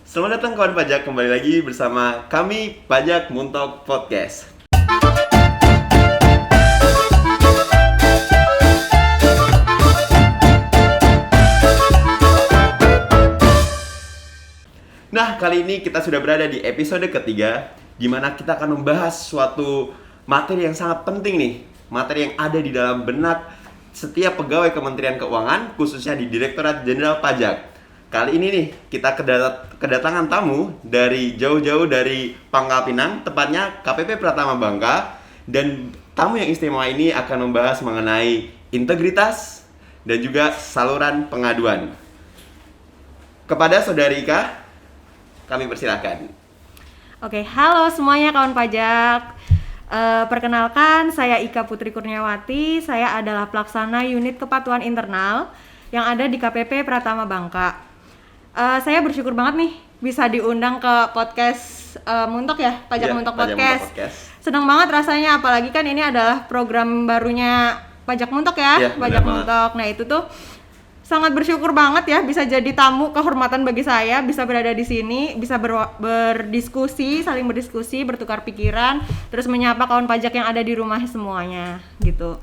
Selamat datang kawan pajak, kembali lagi bersama kami Pajak Muntok Podcast. Nah, kali ini kita sudah berada di episode ketiga, di mana kita akan membahas suatu materi yang sangat penting nih. Materi yang ada di dalam benak setiap pegawai Kementerian Keuangan, khususnya di Direktorat Jenderal Pajak. Kali ini nih, kita kedatangan tamu dari jauh-jauh dari Pangkal Pinang, tepatnya KPP Pratama Bangka. Dan tamu yang istimewa ini akan membahas mengenai integritas dan juga saluran pengaduan. Kepada Saudari Ika, kami persilakan. Oke, halo semuanya kawan pajak. Perkenalkan, saya Ika Putri Kurniawati. Saya adalah pelaksana unit kepatuhan internal yang ada di KPP Pratama Bangka. Saya bersyukur banget nih bisa diundang ke podcast Muntok ya, Pajak Muntok Podcast. Senang banget rasanya, apalagi kan ini adalah program barunya Pajak Muntok ya, Pajak Muntok. Nah itu tuh sangat bersyukur banget ya bisa jadi tamu kehormatan bagi saya, bisa berada di sini, bisa berdiskusi, saling berdiskusi, bertukar pikiran, terus menyapa kawan pajak yang ada di rumah semuanya gitu.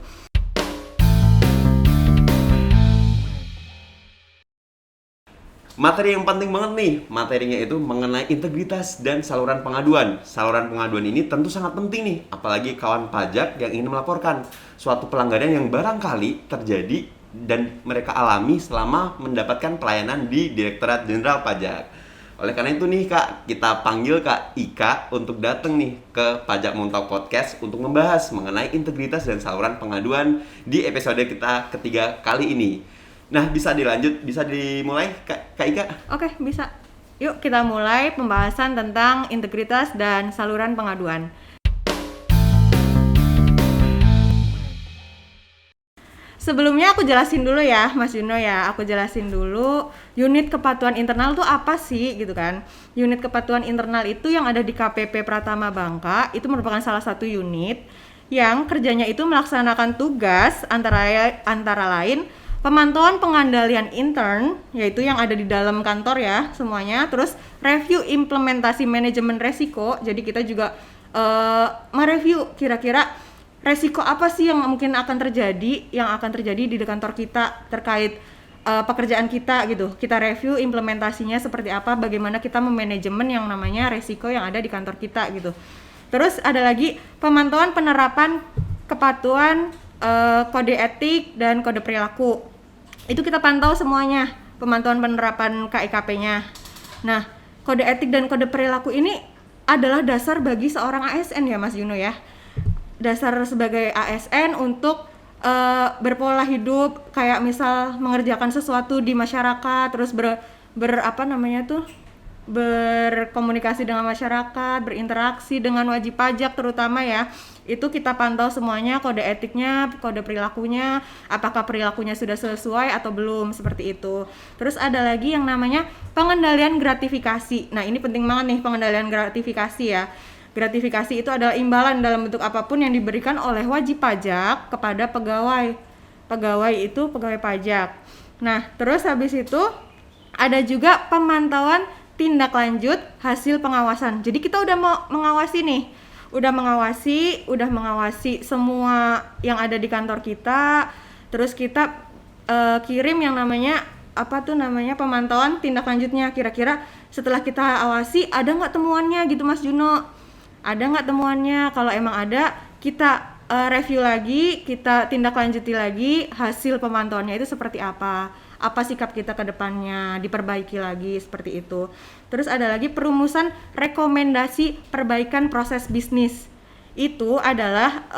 Materi yang penting banget nih, materinya itu mengenai integritas dan saluran pengaduan. Saluran pengaduan ini tentu sangat penting nih, apalagi kawan pajak yang ingin melaporkan suatu pelanggaran yang barangkali terjadi dan mereka alami selama mendapatkan pelayanan di Direktorat Jenderal Pajak. Oleh karena itu nih Kak, kita panggil Kak Ika untuk datang nih ke Pajak Muntok Podcast untuk membahas mengenai integritas dan saluran pengaduan di episode kita ketiga kali ini. Nah, bisa dimulai Kak Ika? Oke, bisa. Yuk kita mulai pembahasan tentang integritas dan saluran pengaduan. Sebelumnya aku jelasin dulu ya, Mas Juno ya. Aku jelasin dulu unit kepatuhan internal itu apa sih gitu kan. Unit kepatuhan internal itu yang ada di KPP Pratama Bangka, itu merupakan salah satu unit yang kerjanya itu melaksanakan tugas antara lain pemantauan pengandalian intern, yaitu yang ada di dalam kantor ya semuanya. Terus review implementasi manajemen resiko. Jadi kita juga mereview kira-kira resiko apa sih yang mungkin akan terjadi di kantor kita terkait pekerjaan kita gitu. Kita review implementasinya seperti apa, bagaimana kita memanajemen yang namanya resiko yang ada di kantor kita gitu. Terus ada lagi pemantauan penerapan kepatuhan kode etik dan kode perilaku. Itu kita pantau semuanya, pemantauan penerapan KIKP-nya. Nah, kode etik dan kode perilaku ini adalah dasar bagi seorang ASN ya Mas Juno ya. Dasar sebagai ASN untuk berpola hidup, kayak misal mengerjakan sesuatu di masyarakat, terus berkomunikasi dengan masyarakat, berinteraksi dengan wajib pajak terutama ya. Itu kita pantau semuanya, kode etiknya, kode perilakunya, apakah perilakunya sudah sesuai atau belum, seperti itu. Terus ada lagi yang namanya pengendalian gratifikasi. Nah, ini penting banget nih pengendalian gratifikasi ya. Gratifikasi itu adalah imbalan dalam bentuk apapun yang diberikan oleh wajib pajak kepada pegawai. Pegawai itu pegawai pajak. Nah, terus habis itu ada juga pemantauan tindak lanjut hasil pengawasan. Jadi kita udah mau mengawasi nih. Udah mengawasi semua yang ada di kantor kita. Terus kita kirim yang namanya pemantauan tindak lanjutnya. Kira-kira setelah kita awasi ada nggak temuannya gitu Mas Juno? Ada nggak temuannya? Kalau emang ada, kita review lagi, kita tindak lanjuti lagi hasil pemantauannya itu seperti apa sikap kita ke depannya, diperbaiki lagi seperti itu. Terus ada lagi perumusan rekomendasi perbaikan proses bisnis. Itu adalah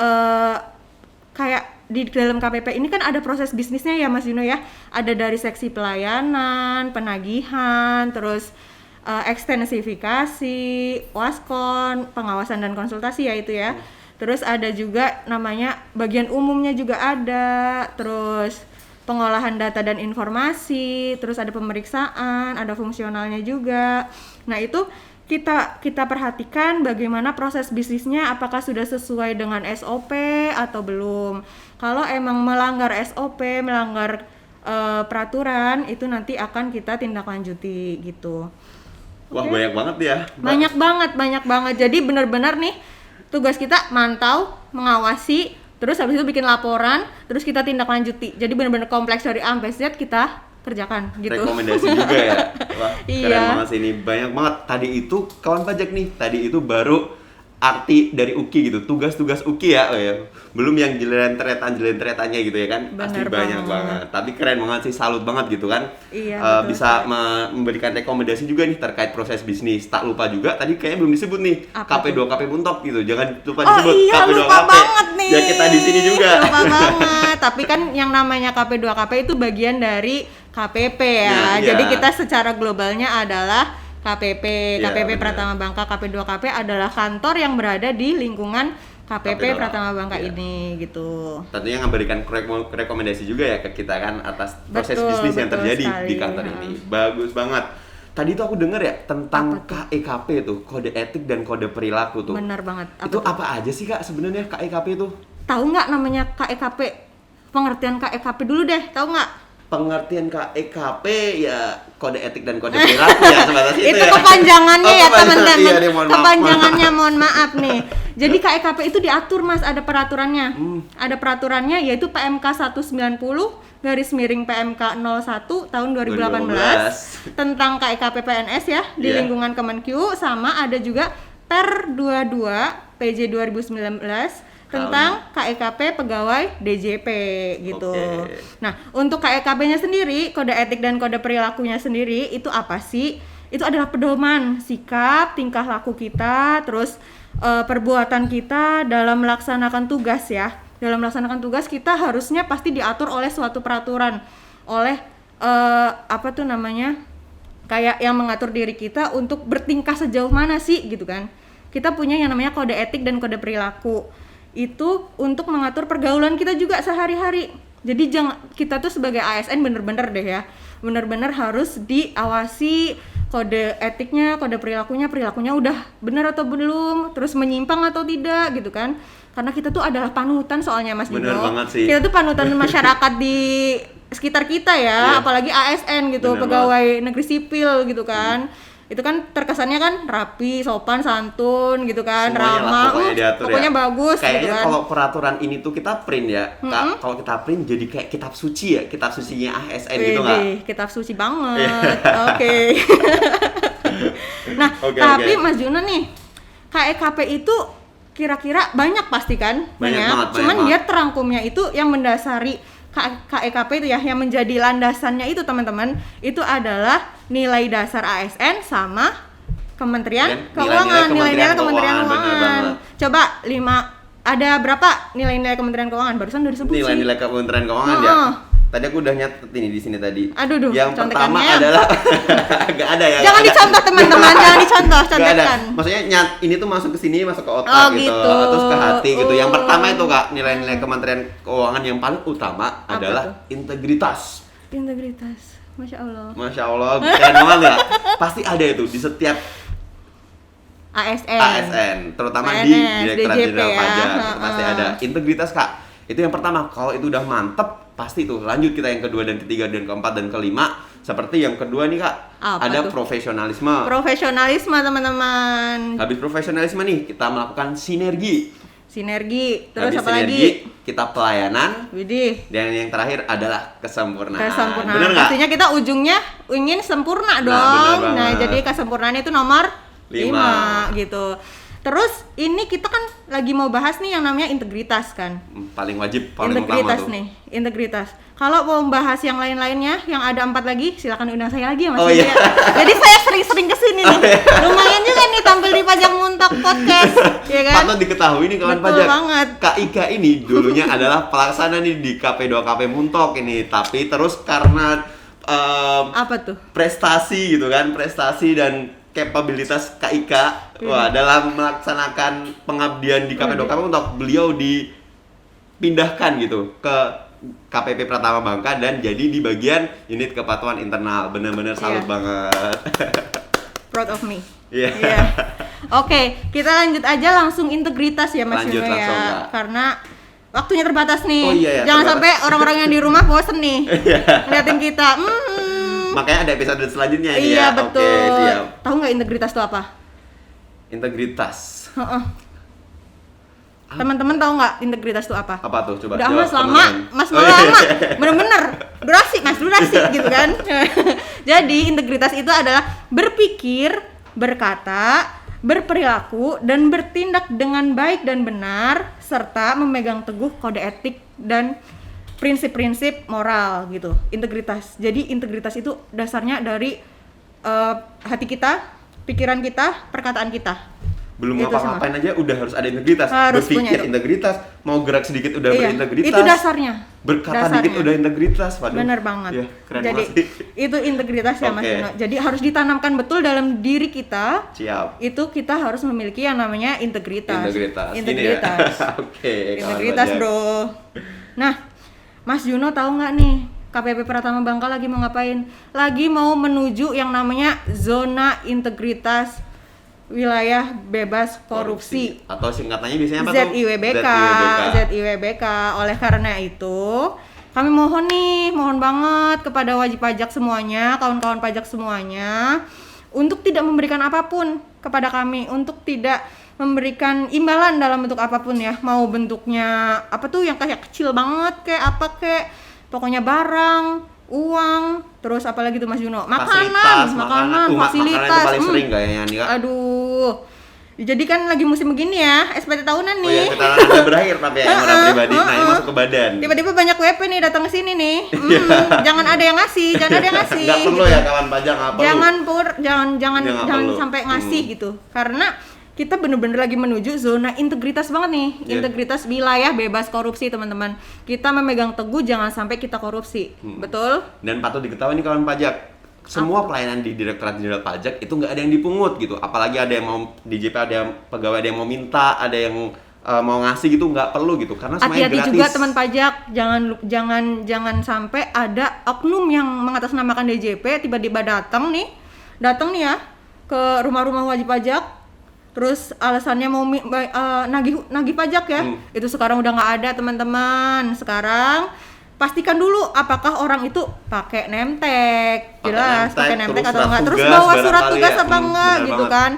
kayak di dalam KPP ini kan ada proses bisnisnya ya Mas Juno ya. Ada dari seksi pelayanan, penagihan, terus ekstensifikasi, waskon, pengawasan dan konsultasi ya itu ya. Terus ada juga namanya bagian umumnya juga ada, terus pengolahan data dan informasi, terus ada pemeriksaan, ada fungsionalnya juga. Nah itu kita perhatikan bagaimana proses bisnisnya, apakah sudah sesuai dengan SOP atau belum. Kalau emang melanggar SOP, melanggar peraturan, itu nanti akan kita tindak lanjuti gitu. Wah, Oke. banyak banget ya. Banyak banget. Jadi benar-benar nih tugas kita mantau, mengawasi, terus habis itu bikin laporan, terus kita tindak lanjuti. Jadi benar-benar kompleks dari A sampai Z kita kerjakan gitu. Rekomendasi juga ya. Wah, keren Iya. banget sih ini. Banyak banget. Tadi itu kawan pajak nih. Tadi itu baru arti dari UKI gitu. Tugas-tugas UKI ya. Oh ya. Belum yang jelenteretannya gitu ya kan. Pasti Bener banyak banget. banget. Tapi keren banget sih, salut banget gitu kan. Iya, betul Bisa sekali. memberikan rekomendasi juga nih terkait proses bisnis. Tak lupa juga tadi kayaknya belum disebut nih. Apa KP2 KP Muntok gitu. Jangan lupa Oh disebut iya, KP2 lupa KP. banget nih. Ya kita di sini juga. Lupa banget. Tapi kan yang namanya KP2KP itu bagian dari KPP ya. Ya, Jadi ya. kita secara globalnya adalah KPP. Ya, KPP benar. Pratama Bangka KP2KP adalah kantor yang berada di lingkungan KPP KP2, Pratama Bangka ya. ini gitu. Tentunya memberikan rekomendasi juga ya ke kita kan atas proses Betul, bisnis yang betul terjadi sekali, di kantor ya. ini. Bagus banget. Tadi tuh aku denger ya tentang Apa KEKP tuh, kode etik dan kode perilaku tuh. Benar banget. Itu tuh? apa aja sih Kak sebenarnya KEKP itu? Tahu nggak namanya KEKP? Pengertian KEKP dulu deh, tahu nggak? Pengertian KEKP ya kode etik dan kode perilaku ya sebatas itu Itu ya. kepanjangannya Oh, ya kepanjangan. teman-teman. Iya, nih, mohon maaf. Kepanjangannya mohon maaf nih. Jadi KEKP itu diatur Mas, ada peraturannya. Ada peraturannya yaitu PMK 190 garis miring PMK 01 tahun 2018 tentang KEKP PNS ya di Iya. lingkungan Kemenkyu, sama ada juga Per 22 PJ 2019 tentang KEKP pegawai DJP gitu. Oke. Nah, untuk KEKP-nya sendiri, kode etik dan kode perilakunya sendiri itu apa sih? Itu adalah pedoman sikap, tingkah laku kita, terus perbuatan kita dalam melaksanakan tugas ya. Dalam melaksanakan tugas kita harusnya pasti diatur oleh suatu peraturan, oleh apa tuh namanya? Kayak yang mengatur diri kita untuk bertingkah sejauh mana sih gitu kan. Kita punya yang namanya kode etik dan kode perilaku. Itu untuk mengatur pergaulan kita juga sehari-hari. Jadi kita tuh sebagai ASN bener-bener deh ya, bener-bener harus diawasi kode etiknya, kode perilakunya udah bener atau belum, terus menyimpang atau tidak gitu kan. Karena kita tuh adalah panutan soalnya Mas Bener Dino. banget sih. Kita tuh panutan masyarakat di sekitar kita ya, Iya. apalagi ASN gitu, Bener pegawai negeri sipil gitu kan. Itu kan terkesannya kan rapi, sopan, santun gitu kan, Semuanya lah ramah, pokoknya diatur pokoknya ya. bagus Kayaknya gitu kan. kalau peraturan ini tuh kita print ya. Kak, kalau kita print jadi kayak kitab suci ya, kitab sucinya ASN gitu nggak? Widih, kitab suci banget. Oke. Nah, Oke, tapi oke. Mas Juno nih, KEKP itu kira-kira banyak pasti kan? Banyak Cuman banget. dia terangkumnya itu yang mendasari KEKP itu ya, yang menjadi landasannya itu teman-teman, itu adalah nilai dasar ASN sama Kementerian Dan Keuangan, nilai-nilai nilai-nilai Kementerian Kementerian Keuangan, bener Keuangan. banget. Coba ada berapa nilai-nilai Kementerian Keuangan? Barusan udah disebut sih. Nilai-nilai Kementerian Keuangan ya. Heeh. Tadi aku udah nyatet ini di sini tadi. Aduh, duh, Yang pertama contekannya. adalah nggak ada ya. Jangan nggak ada. dicontoh teman-teman, jangan dicontoh, Nggak ada. contekan. Maksudnya ini tuh masuk ke sini, masuk ke otak Oh, gitu, gitu. terus ke hati gitu. Yang Oh. pertama itu Kak, nilai-nilai Kementerian Keuangan yang paling utama Apa adalah tuh? integritas. Integritas, Masya Allah. Masya Allah, keren banget ya. Pasti ada itu di setiap ASN. ASN, terutama di PNS, Direktorat DJP Jenderal ya. Pajak, itu Heeh. pasti ada integritas Kak. Itu yang pertama. Kalau itu udah mantep, pasti tuh lanjut kita yang kedua dan ketiga dan keempat dan kelima. Seperti yang kedua nih Kak, Apa ada tuh? profesionalisme. Profesionalisme teman-teman. Habis profesionalisme nih, kita melakukan sinergi. Sinergi. Terus Habis apa sinergi, lagi? kita pelayanan. Widih. Dan yang terakhir adalah kesempurnaan. Kesempurnaan. Bener nggak? Pastinya kita ujungnya ingin sempurna dong. bener Nah, banget. jadi kesempurnaan itu nomor 5 gitu. Terus ini kita kan lagi mau bahas nih yang namanya integritas kan. Paling wajib, paling utama Integritas tuh. nih, integritas. Kalau mau membahas yang lain-lainnya, yang ada 4 lagi, silakan undang saya lagi ya Mas Oh, Yuda iya. ya. Jadi saya sering-sering kesini nih. Lumayan juga nih tampil di Pajak Muntok Podcast, ya kan? Patut diketahui nih kawan Betul pajak. banget. Kak Ika ini dulunya adalah pelaksana nih di KP2KP Muntok ini, tapi terus karena Apa tuh? prestasi gitu kan, prestasi dan kapabilitas Kak Ika, wah dalam melaksanakan pengabdian di KP2KP Muntok, beliau dipindahkan gitu ke KPP Pratama Bangka dan jadi di bagian unit kepatuhan internal. Bener-bener salut Iya. banget. Proud of me. Iya. Iya. Oke, kita lanjut aja langsung integritas ya Mas Lanjut Yuda ya. langsung, Kak. Karena waktunya terbatas nih. Oh, iya, ya, Jangan terbatas. sampai orang-orang yang di rumah bosen nih. Ngeliatin kita. Makanya ada episode selanjutnya ini Iya ya. betul. Oke, siap. Tahu nggak integritas itu apa? Integritas. Heeh. Teman-teman tahu nggak integritas itu apa? Apa tuh? Coba Udah jawab, mas lama, teman-teman. mas Oh, malah iya. lama, bener-bener durasi mas durasi gitu kan. Jadi integritas itu adalah berpikir, berkata, berperilaku dan bertindak dengan baik dan benar serta memegang teguh kode etik dan prinsip-prinsip moral gitu. Integritas. Jadi integritas itu dasarnya dari hati kita, pikiran kita, perkataan kita. Belum Itu ngapa-ngapain aja udah harus ada integritas. Harus punya Berpikir itu. integritas, mau gerak sedikit udah Iya, berintegritas. itu dasarnya. Berkata Dasarnya. dikit udah integritas. Waduh. Bener banget. Ya, keren Jadi banget sih. itu integritas ya Mas Oke. Dino. Jadi harus ditanamkan betul dalam diri kita. Siap. Itu kita harus memiliki yang namanya integritas. Integritas. Integritas. Ini ya. Oke. kawan Integritas, pajak. Bro. Nah, Mas Juno tahu nggak nih? KPP Pratama Bangka lagi mau ngapain? Lagi mau menuju yang namanya zona integritas wilayah bebas korupsi. Atau singkatannya biasanya apa tuh? ZIWBK. ZIWBK. Oleh karena itu, kami mohon banget kepada wajib pajak semuanya, kawan-kawan pajak semuanya, untuk tidak memberikan apapun kepada kami, untuk tidak memberikan imbalan dalam bentuk apapun ya, mau bentuknya apa tuh yang kayak kecil banget kayak apa kayak pokoknya barang, uang, terus apalagi tuh Mas Juno, Fasilitas, makanan, makanan fasilitas. itu paling sering kayaknya nih Kak. Aduh. Jadi kan lagi musim begini ya, SPT tahunan Oh nih. ya, kita udah berakhir tapi ya, yang orang pribadi. Nah, ini masuk ke badan. Tiba-tiba banyak WP nih datang ke sini nih. Jangan ada yang ngasih, jangan ada yang ngasih. Nggak perlu ya kawan pajak, nggak perlu. Jangan Nggak perlu. sampai ngasih gitu. Karena kita bener-bener lagi menuju zona integritas banget nih. Iya. Integritas wilayah bebas korupsi, teman-teman. Kita memegang teguh jangan sampai kita korupsi. Betul? Dan patut diketahui nih kawan pajak, semua pelayanan di Direktorat Jenderal Pajak itu nggak ada yang dipungut gitu. Apalagi ada yang mau DJP, ada yang pegawai, ada yang mau minta, ada yang mau ngasih gitu, nggak perlu gitu. Karena semuanya Hati-hati gratis. juga teman pajak, jangan sampai ada oknum yang mengatasnamakan DJP tiba-tiba datang nih ya ke rumah-rumah wajib pajak. Terus alasannya mau nagih pajak ya. Itu sekarang udah nggak ada, teman-teman. Sekarang pastikan dulu apakah orang itu pakai nemtek, jelas pakai nemtek terus atau enggak, terus tugas bawa surat barangkali tugas ya. apa enggak Benar gitu banget. kan.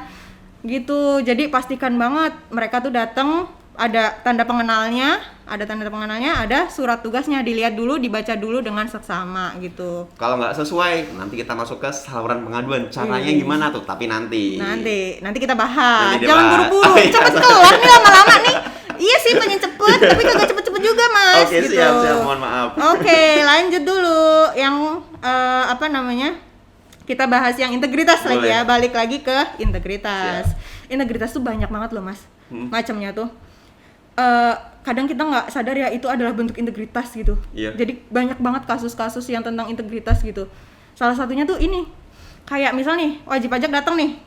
Gitu. Jadi pastikan banget mereka tuh datang, ada tanda pengenalnya, ada surat tugasnya, dilihat dulu, dibaca dulu dengan seksama gitu. Kalau nggak sesuai, nanti kita masuk ke saluran pengaduan. Caranya gimana tuh? Tapi nanti. Nanti kita bahas. Nanti Jangan dibahas. buru-buru. Oh, iya. Cepet keluar nih lama-lama nih. Iya sih pengen cepet, tapi kagak cepet-cepet juga Mas. Oke, gitu. siap, mohon maaf. Oke, lanjut dulu yang apa namanya? Kita bahas yang integritas lagi Boleh. ya. Balik lagi ke integritas. Integritas tuh banyak banget loh Mas. Macamnya tuh. Kadang kita nggak sadar ya itu adalah bentuk integritas gitu. Iya. Jadi banyak banget kasus-kasus yang tentang integritas gitu. Salah satunya tuh ini. Kayak misal nih, wajib pajak datang nih.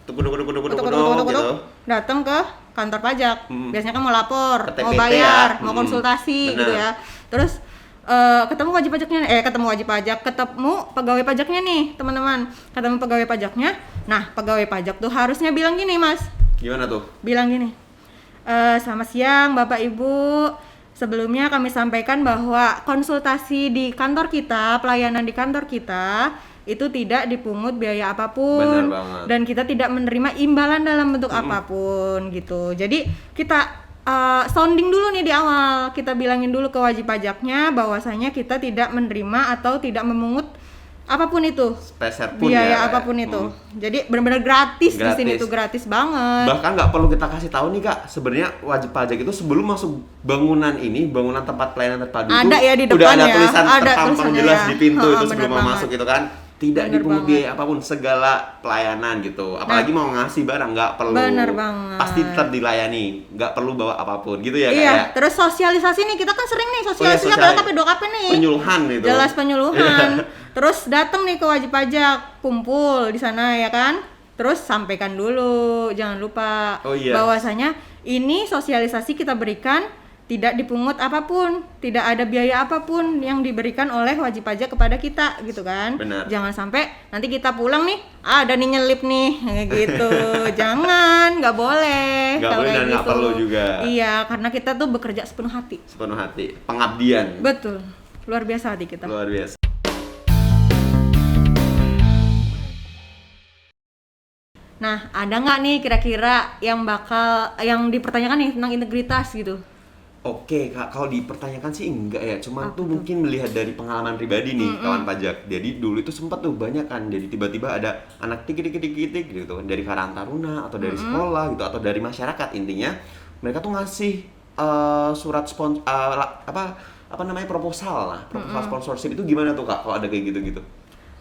Kutuk, Kutuk, gitu. datang ke kantor pajak. Biasanya kan mau lapor, Ke mau TPP bayar, ya. mau konsultasi Benar. gitu ya. Terus ketemu wajib pajaknya, ketemu wajib pajak, ketemu pegawai pajaknya nih, teman-teman. Ketemu pegawai pajaknya. Nah, pegawai pajak tuh harusnya bilang gini, Mas. Gimana tuh? Bilang gini. Selamat siang, Bapak Ibu. Sebelumnya kami sampaikan bahwa konsultasi di kantor kita, pelayanan di kantor kita itu tidak dipungut biaya apapun. Benar banget. Dan kita tidak menerima imbalan dalam bentuk apapun gitu. Jadi kita sounding dulu nih di awal, kita bilangin dulu ke wajib pajaknya bahwasanya kita tidak menerima atau tidak memungut apapun itu, Speser pun biaya ya, apapun itu. Jadi benar-benar gratis di sini Gratis. tuh, gratis banget. Bahkan nggak perlu kita kasih tahu nih Kak, sebenarnya wajib pajak itu sebelum masuk bangunan ini, bangunan tempat pelayanan terpadu Ada itu ya di udah depan ada ya, tulisan ada terpampang tulisannya jelas ya. di pintu itu Bener sebelum mau banget. masuk gitu kan. Tidak Bener dipungut banget. biaya apapun, segala pelayanan gitu. Apalagi mau ngasih barang nggak perlu. Bener banget. Pasti tetap dilayani, nggak perlu bawa apapun gitu ya Kak Iya, ya. terus sosialisasi nih, kita kan sering nih sosialisasinya sosial- berapa 2 KP nih. Penyuluhan gitu. Jelas penyuluhan. Terus datang nih ke wajib pajak, kumpul di sana ya kan. Terus sampaikan dulu, jangan lupa Oh, iya. bahwasanya ini sosialisasi kita berikan tidak dipungut apapun, tidak ada biaya apapun yang diberikan oleh wajib pajak kepada kita gitu kan. Benar. Jangan sampai nanti kita pulang nih, ada nih nyelip nih kayak gitu. Jangan, nggak boleh. Nggak kalau boleh kayak dan nggak perlu juga. Iya, karena kita tuh bekerja sepenuh hati. Sepenuh hati, pengabdian. Betul, luar biasa hati kita. Luar biasa. Nah, ada nggak nih kira-kira yang dipertanyakan nih tentang integritas gitu? Oke, Kak, kalau dipertanyakan sih enggak ya, cuman Apa tuh tuh? mungkin melihat dari pengalaman pribadi nih kawan pajak. Jadi dulu itu sempat tuh banyak kan, jadi tiba-tiba ada anak tik gitu kan dari Karang Taruna atau dari sekolah gitu atau dari masyarakat intinya mereka tuh ngasih surat apa namanya proposal lah, proposal sponsorship itu gimana tuh Kak kalau ada kayak gitu-gitu?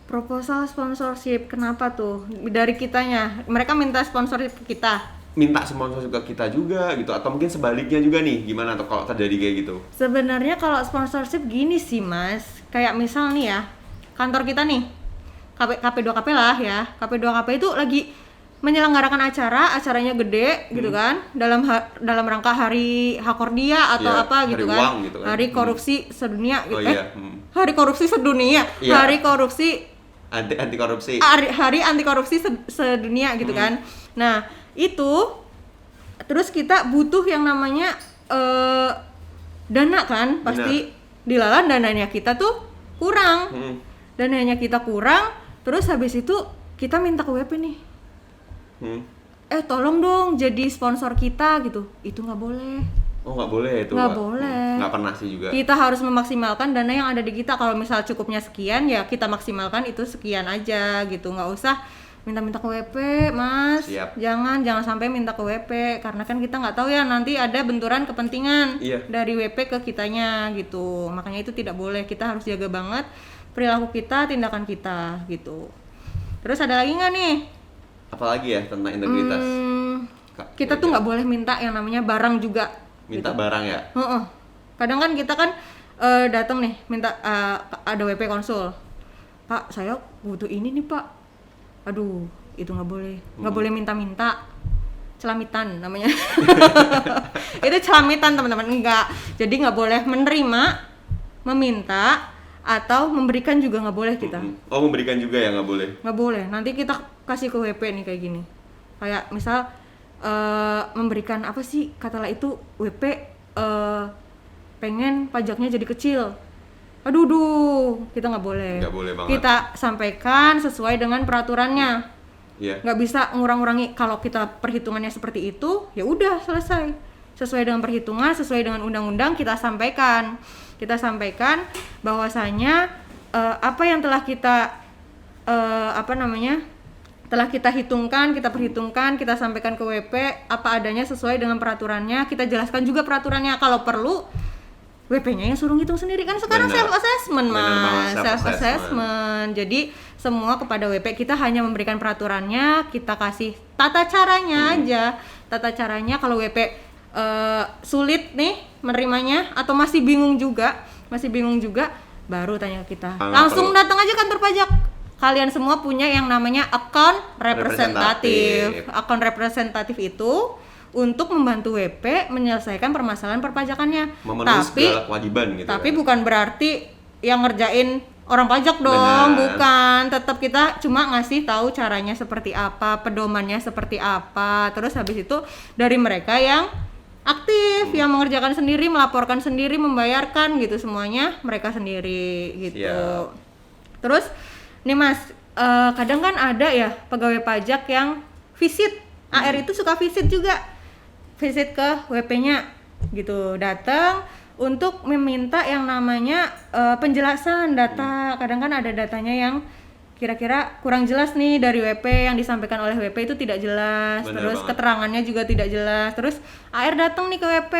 Proposal sponsorship, kenapa tuh? Dari kitanya, mereka minta sponsorship ke kita. Minta sponsorship ke kita juga gitu atau mungkin sebaliknya juga nih gimana tuh kalau terjadi kayak gitu? Sebenarnya kalau sponsorship gini sih Mas, kayak misal nih ya, kantor kita nih, KP2KP lah ya, KP2KP itu lagi menyelenggarakan acaranya gede gitu kan, dalam rangka hari Hakordia atau Ya, apa gitu hari kan, uang gitu kan. hari korupsi sedunia gitu. Oh iya, Hari korupsi sedunia, Iya. hari korupsi anti korupsi. hari anti korupsi sedunia gitu kan. Nah, itu terus kita butuh yang namanya dana kan, pasti dilalan dananya kita tuh kurang. Dananya kita kurang, terus habis itu kita minta ke WP nih. Tolong dong jadi sponsor kita gitu. Itu nggak boleh. Oh nggak boleh itu. Nggak Kak? boleh. Nggak pernah sih juga. Kita harus memaksimalkan dana yang ada di kita. Kalau misal cukupnya sekian ya kita maksimalkan itu sekian aja gitu. Nggak usah minta-minta ke WP, Mas. Siap. Jangan sampai minta ke WP karena kan kita nggak tahu ya nanti ada benturan kepentingan dari WP ke kitanya gitu. Makanya itu tidak boleh. Kita harus jaga banget perilaku kita, tindakan kita gitu. Terus ada lagi nggak nih? Apalagi ya tentang integritas. Kak, Kita tuh nggak boleh minta yang namanya barang juga. minta barang ya. Kadang kan kita kan datang nih minta ada WP konsul, Pak saya butuh ini nih Pak. Aduh itu nggak boleh minta-minta, celamitan namanya. Itu celamitan teman-teman, enggak. Jadi nggak boleh menerima, meminta atau memberikan juga nggak boleh kita. Oh memberikan juga ya nggak boleh. Nggak boleh. Nanti kita kasih ke WP nih kayak gini. Kayak misal memberikan apa sih katalah itu WP pengen pajaknya jadi kecil. Aduh, kita nggak boleh. Nggak boleh banget. Kita sampaikan sesuai dengan peraturannya. Iya. Nggak bisa ngurang-ngurangi. Kalau kita perhitungannya seperti itu, ya udah selesai. Sesuai dengan perhitungan, sesuai dengan undang-undang kita sampaikan. Kita sampaikan bahwasanya apa yang telah kita telah kita hitungkan, kita perhitungkan, kita sampaikan ke WP apa adanya sesuai dengan peraturannya. Kita jelaskan juga peraturannya. Kalau perlu WP-nya yang suruh ngitung sendiri kan sekarang self assessment Mas, self assessment. Jadi semua kepada WP kita hanya memberikan peraturannya, kita kasih tata caranya aja. Tata caranya kalau WP sulit nih menerimanya atau masih bingung juga, baru tanya ke kita. Langsung datang aja kantor pajak. Kalian semua punya yang namanya account representatif. Account representatif itu untuk membantu WP menyelesaikan permasalahan perpajakannya. Memenuhi segala kewajiban gitu. Tapi kan? bukan berarti yang ngerjain orang pajak dong, bukan. Tetap kita cuma ngasih tahu caranya seperti apa, pedomannya seperti apa. Terus habis itu dari mereka yang aktif, yang mengerjakan sendiri, melaporkan sendiri, membayarkan gitu semuanya mereka sendiri gitu. Siap. Terus nih Mas, kadang kan ada ya pegawai pajak yang visit. AR itu suka visit juga. Visit ke WP-nya gitu. Datang untuk meminta yang namanya penjelasan data. Kadang kan ada datanya yang kira-kira kurang jelas nih dari WP, yang disampaikan oleh WP itu tidak jelas. Terus keterangannya juga tidak jelas. Terus AR datang nih ke WP.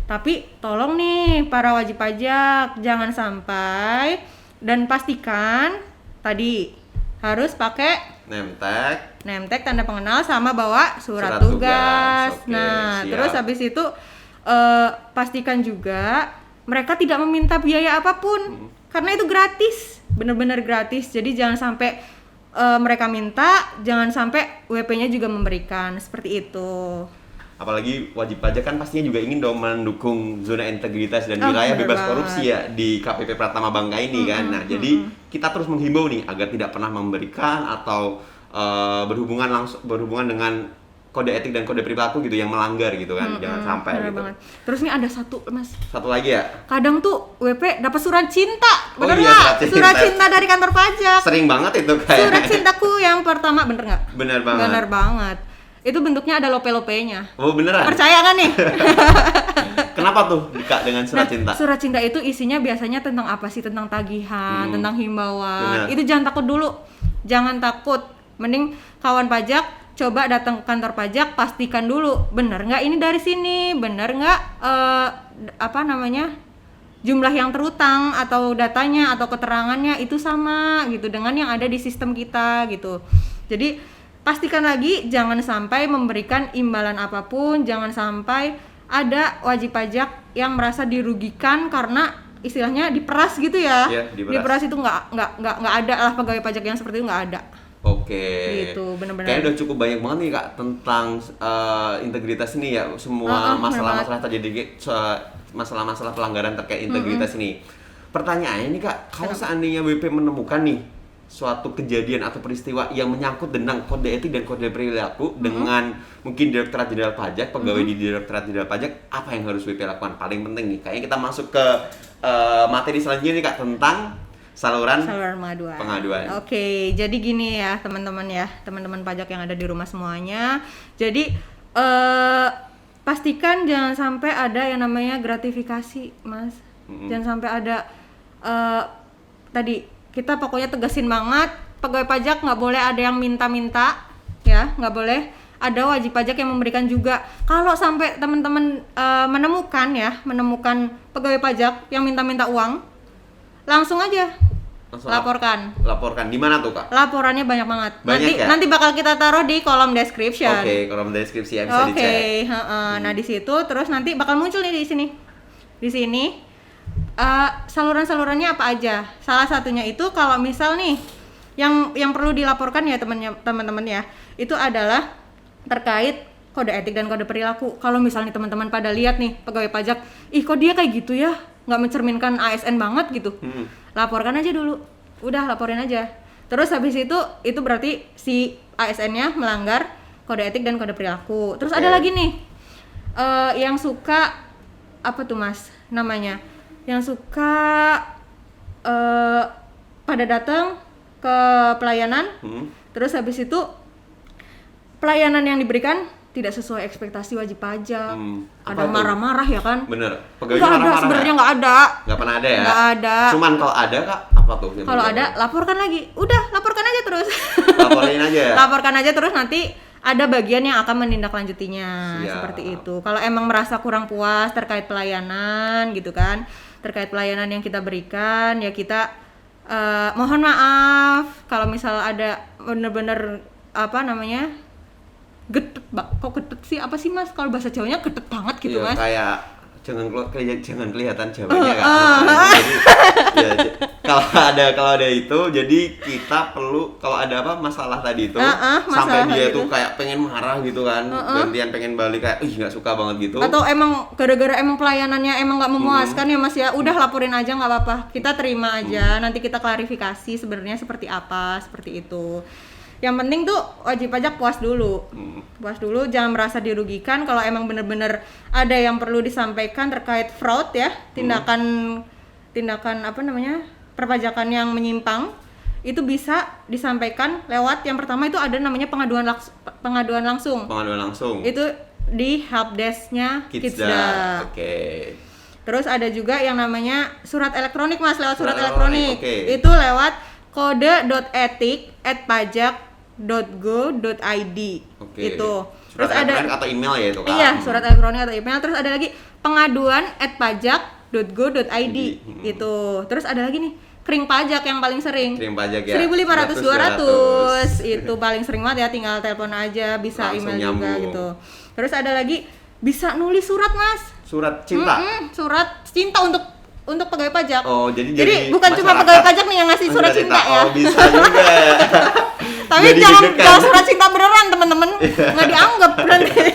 Tapi tolong nih para wajib pajak jangan sampai, dan pastikan tadi harus pakai nemtek tanda pengenal sama bawa surat tugas. Oke, nah, siap. terus habis itu pastikan juga mereka tidak meminta biaya apapun karena itu gratis, benar-benar gratis. Jadi jangan sampai mereka minta, jangan sampai WP-nya juga memberikan, seperti itu. Apalagi wajib pajak kan pastinya juga ingin dong mendukung zona integritas dan wilayah bebas korupsi ya di KPP Pratama Bangka ini kan. Nah, jadi kita terus menghimbau nih agar tidak pernah memberikan atau berhubungan dengan kode etik dan kode perilaku gitu yang melanggar gitu kan, jangan sampai Bener gitu. banget. Terus nih ada satu Mas, Satu lagi ya, kadang tuh WP dapat surat cinta, Oh bener iya, nggak? surat Surat cinta. cinta dari kantor pajak. sering banget itu Surat kayak. cintaku yang pertama, bener nggak? Bener banget. Bener banget. Itu bentuknya ada lope-lopenya. Oh beneran? Percaya kan nih? Kenapa tuh Kak dengan surat cinta? Surat cinta itu isinya biasanya tentang apa sih? Tentang tagihan, tentang himbauan. Bener. Itu jangan takut dulu. Jangan takut. Mending kawan pajak coba datang ke kantor pajak, pastikan dulu bener nggak ini dari sini, bener nggak jumlah yang terutang atau datanya atau keterangannya itu sama gitu dengan yang ada di sistem kita gitu. Jadi pastikan lagi jangan sampai memberikan imbalan apapun, jangan sampai ada wajib pajak yang merasa dirugikan karena istilahnya diperas gitu ya. Iya, diperas. Diperas itu nggak ada lah pegawai pajak yang seperti itu, nggak ada. Oke. Gitu, bener-bener. Kayaknya udah cukup banyak banget nih Kak tentang integritas ini ya. Semua masalah-masalah masalah-masalah pelanggaran terkait integritas ini. Pertanyaannya nih Kak, kalau seandainya WP menemukan nih suatu kejadian atau peristiwa yang menyangkut tentang kode etik dan kode perilaku dengan mungkin Direktorat Jenderal Pajak, pegawai di Direktorat Jenderal Pajak, apa yang harus WP lakukan? Paling penting nih, kayaknya kita masuk ke materi selanjutnya nih Kak, tentang saluran pengaduan. Oke, jadi gini ya teman-teman pajak yang ada di rumah semuanya. Jadi pastikan jangan sampai ada yang namanya gratifikasi, Mas. Jangan sampai ada tadi kita pokoknya tegasin banget, pegawai pajak nggak boleh ada yang minta-minta, ya, nggak boleh. Ada wajib pajak yang memberikan juga. Kalau sampai teman-teman menemukan pegawai pajak yang minta-minta uang, langsung aja laporkan. Laporkan di mana tuh Kak? Laporannya banyak banget. Banyak ya? Nanti bakal kita taruh di kolom description. Oke, kolom deskripsi yang bisa dicek. Nah di situ terus nanti bakal muncul nih di sini. Di sini saluran-salurannya apa aja. Salah satunya itu kalau misal nih yang perlu dilaporkan ya teman-teman ya, itu adalah terkait kode etik dan kode perilaku. Kalau misalnya teman-teman pada lihat nih pegawai pajak, kok dia kayak gitu ya, nggak mencerminkan ASN banget gitu. Laporkan aja dulu, udah laporin aja. Terus habis itu berarti si ASN-nya melanggar kode etik dan kode perilaku. Terus ada lagi nih yang suka apa tuh Mas namanya, yang suka pada datang ke pelayanan, terus habis itu pelayanan yang diberikan tidak sesuai ekspektasi wajib pajak. Kadang marah-marah ya kan? Bener. Pegawai Nggak ada, marah-marah. sebenarnya nggak ada. Nggak pernah ada ya? Nggak ada. Cuman kalau ada Kak, apa tuh? Kalau ada, laporkan lagi. Udah, laporkan aja terus. Laporin aja. Laporkan aja terus, nanti ada bagian yang akan menindaklanjutinya. Siap. Seperti itu. Kalau emang merasa kurang puas terkait pelayanan gitu kan, terkait pelayanan yang kita berikan, ya kita mohon maaf kalau misal ada bener-bener kok getet sih, apa sih Mas kalau bahasa Jawanya getet banget gitu iya, Mas. Kayak jangan kelihatan Jawanya Kak. Jadi kalau ada itu, jadi kita perlu kalau ada masalah tadi itu sampai dia tuh kayak pengen marah gitu kan, gantian pengen balik kayak nggak suka banget gitu. Atau emang gara-gara emang pelayanannya emang nggak memuaskan ya Mas ya, udah laporin aja nggak apa-apa, kita terima aja, nanti kita klarifikasi sebenarnya seperti apa, seperti itu. Yang penting tuh wajib pajak puas dulu, jangan merasa dirugikan. Kalau emang bener-bener ada yang perlu disampaikan terkait fraud ya, tindakan perpajakan yang menyimpang, itu bisa disampaikan lewat yang pertama itu ada namanya pengaduan langsung. Pengaduan langsung. Itu di helpdesk-nya Kidsda. Oke. Terus ada juga yang namanya surat elektronik Mas, lewat surat elektronik. elektronik. Itu lewat kode.etik@pajak.go.id. Itu. Surat Terus ada elektronik atau email ya itu Kak? Iya, surat elektronik atau email. Terus ada lagi pengaduan@pajak.go.id. Itu. Terus ada lagi nih kering pajak yang paling sering. Kering pajak ya. 1.500 200 itu paling sering banget ya, tinggal telepon aja, bisa langsung email juga nyambung. gitu. Terus ada lagi bisa nulis surat Mas. Surat cinta. Surat cinta untuk pegawai pajak. Oh, jadi bukan cuma masyarakat pegawai pajak nih yang ngasih surat cinta ya. Oh, bisa juga. Tapi Jadi jangan deg-degan. surat cinta beneran teman-teman, nggak dianggap nanti.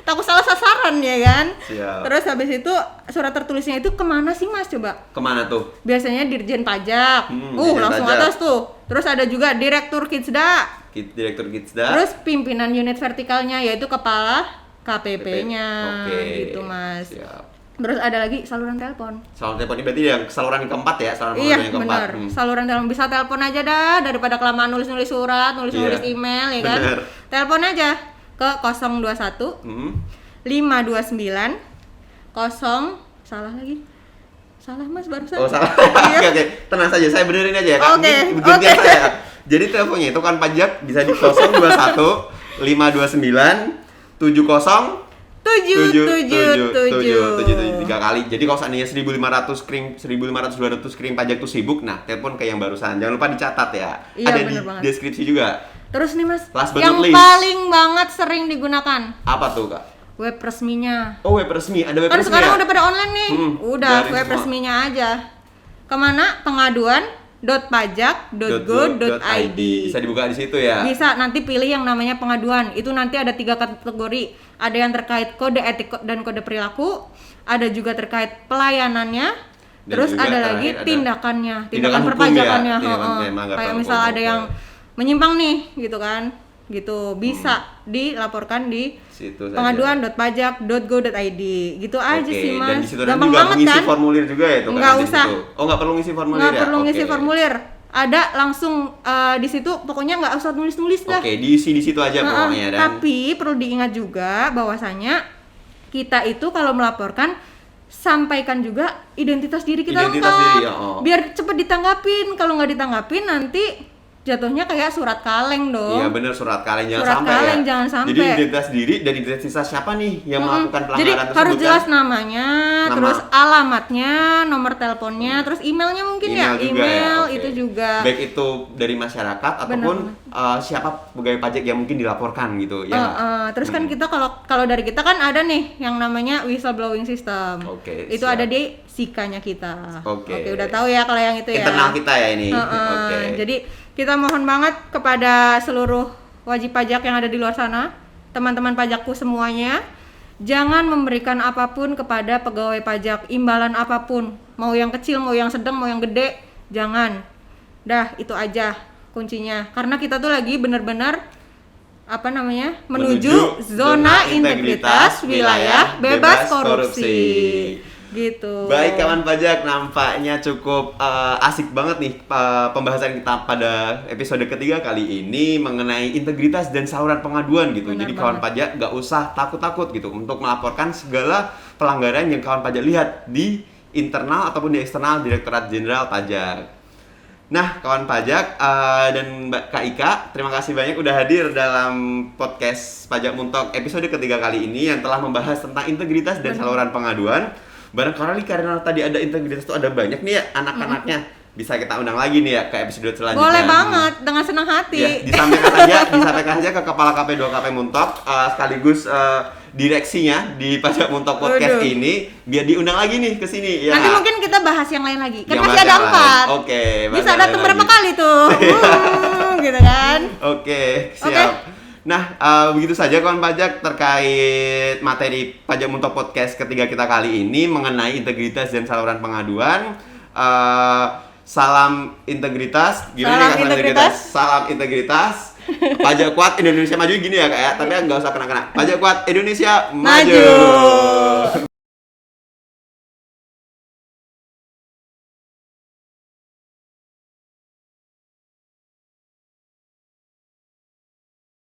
takut salah sasaran ya kan. Siap. Terus habis itu surat tertulisnya itu kemana sih Mas coba? Kemana tuh? Biasanya Dirjen Pajak. Dirjen Langsung Pajak. atas tuh. Terus ada juga Direktur Kidsda. Direktur Kidsda. Terus pimpinan unit vertikalnya yaitu kepala KPP-nya. Oke. Gitu Mas. Siap. Terus ada lagi saluran telepon. Saluran telepon ini berarti yang saluran yang keempat ya, saluran Iya yang keempat. benar. Saluran telepon bisa telepon aja dah daripada kelamaan nulis-nulis surat, nulis-nulis Iya. email ya kan. Bener. Telepon aja ke 021 Hmm. 529 0 salah lagi. Salah Mas barusan. Oh salah. Iya. Oke, tenang saja, saya benerin aja ya Kak. Oke, Begini oke. biasa ya. Jadi teleponnya itu kan pajak bisa di 021 529 70 777 3 kali. Jadi kalau seandainya 1500 200 krim pajak tuh sibuk, nah telepon kayak yang barusan. Jangan lupa dicatat ya. Iya, Ada di bener banget. deskripsi juga. Terus nih Mas, Last but yang not least. paling banget sering digunakan Apa tuh Kak? web resminya. Oh web resmi, ada web Kan resmi sekarang ya? udah pada online nih. Udah dari web semua. resminya aja. Kemana? pengaduan.pajak.go.id. Bisa dibuka di situ ya. Bisa nanti pilih yang namanya pengaduan. Itu nanti ada 3 kategori. Ada yang terkait kode etik dan kode perilaku, ada juga terkait pelayanannya, Dan terus juga ada terakhir lagi ada tindakan tindakan hukum perpajakannya. ya, tindakan Heeh. kayak melanggar Kayak hukum. misal ada Oke. yang menyimpang nih, gitu kan. Gitu. Bisa dilaporkan di Situ saja. pengaduan.pajak.go.id. Gitu aja Oke, sih, Mas. dan di situ Gampang juga banget mengisi kan? formulir juga ya tuh Kak, Nggak di usah. situ? Oh nggak perlu ngisi formulir Nggak ya? perlu ngisi Oke. formulir. Ada langsung di situ, pokoknya nggak usah nulis-nulis dah. Oke, diisi di situ aja Nah, pokoknya dan tapi perlu diingat juga bahwasanya kita itu kalau melaporkan sampaikan juga identitas diri kita Identitas lengkap. diri, ya, oh. Biar cepet ditanggapin. Kalau nggak ditanggapin nanti jatuhnya kayak surat kaleng dong. iya bener surat kaleng jangan Surat sampai kaleng ya. jangan sampai. Jadi identitas diri dan identitas siapa nih yang melakukan pelanggaran Jadi tersebut harus kan? jelas namanya, Nama. terus alamatnya, nomor teleponnya, terus emailnya mungkin Email juga email ya, oke. itu juga. Baik itu dari masyarakat ataupun siapa pegawai pajak yang mungkin dilaporkan gitu ya. nggak? Terus kan kita kalau dari kita kan ada nih yang namanya whistleblowing system. Oke, Itu siap. ada di sikanya kita. Oke. Udah tahu ya kalau yang itu ya. Internal kita ya ini. Heeh. Oke. Jadi kita mohon banget kepada seluruh wajib pajak yang ada di luar sana, teman-teman pajakku semuanya, jangan memberikan apapun kepada pegawai pajak, imbalan apapun, mau yang kecil, mau yang sedang, mau yang gede, jangan. Dah, itu aja kuncinya. Karena kita tuh lagi benar-benar menuju zona integritas wilayah bebas korupsi. Gitu. Baik kawan pajak, nampaknya cukup asik banget nih pembahasan kita pada episode ketiga kali ini mengenai integritas dan saluran pengaduan gitu. Benar Jadi kawan pajak gak usah takut-takut gitu untuk melaporkan segala pelanggaran yang kawan pajak lihat di internal ataupun di eksternal Direktorat Jenderal Pajak. Nah, kawan pajak dan Mbak Kak Ika, terima kasih banyak udah hadir dalam podcast Pajak Muntok episode ketiga kali ini yang telah membahas tentang integritas dan saluran pengaduan. Barangkali karena tadi ada integritas tuh ada banyak nih ya anak-anaknya. Bisa kita undang lagi nih ya ke episode selanjutnya. Boleh banget, dengan senang hati. Ya, disampaikan aja ke Kepala KP 2 KP Muntok sekaligus direksinya di Pajak Muntok Podcast Waduh. ini biar diundang lagi nih ke sini ya. Nanti mungkin kita bahas yang lain lagi. Kan Yang masih bahas ada yang lain. 4. Oke, bahas Bisa yang datang lain berapa lagi. kali tuh? Gitu kan. Oke, siap. Oke. Nah, begitu saja kawan pajak terkait materi Pajak Muntok Podcast ketiga kita kali ini mengenai integritas dan saluran pengaduan. Salam integritas. Gimana Salam nih, Kak, integritas. Salam integritas. Pajak kuat Indonesia maju gini ya Kak ya. Tapi nggak usah kena-kena. Pajak kuat Indonesia maju.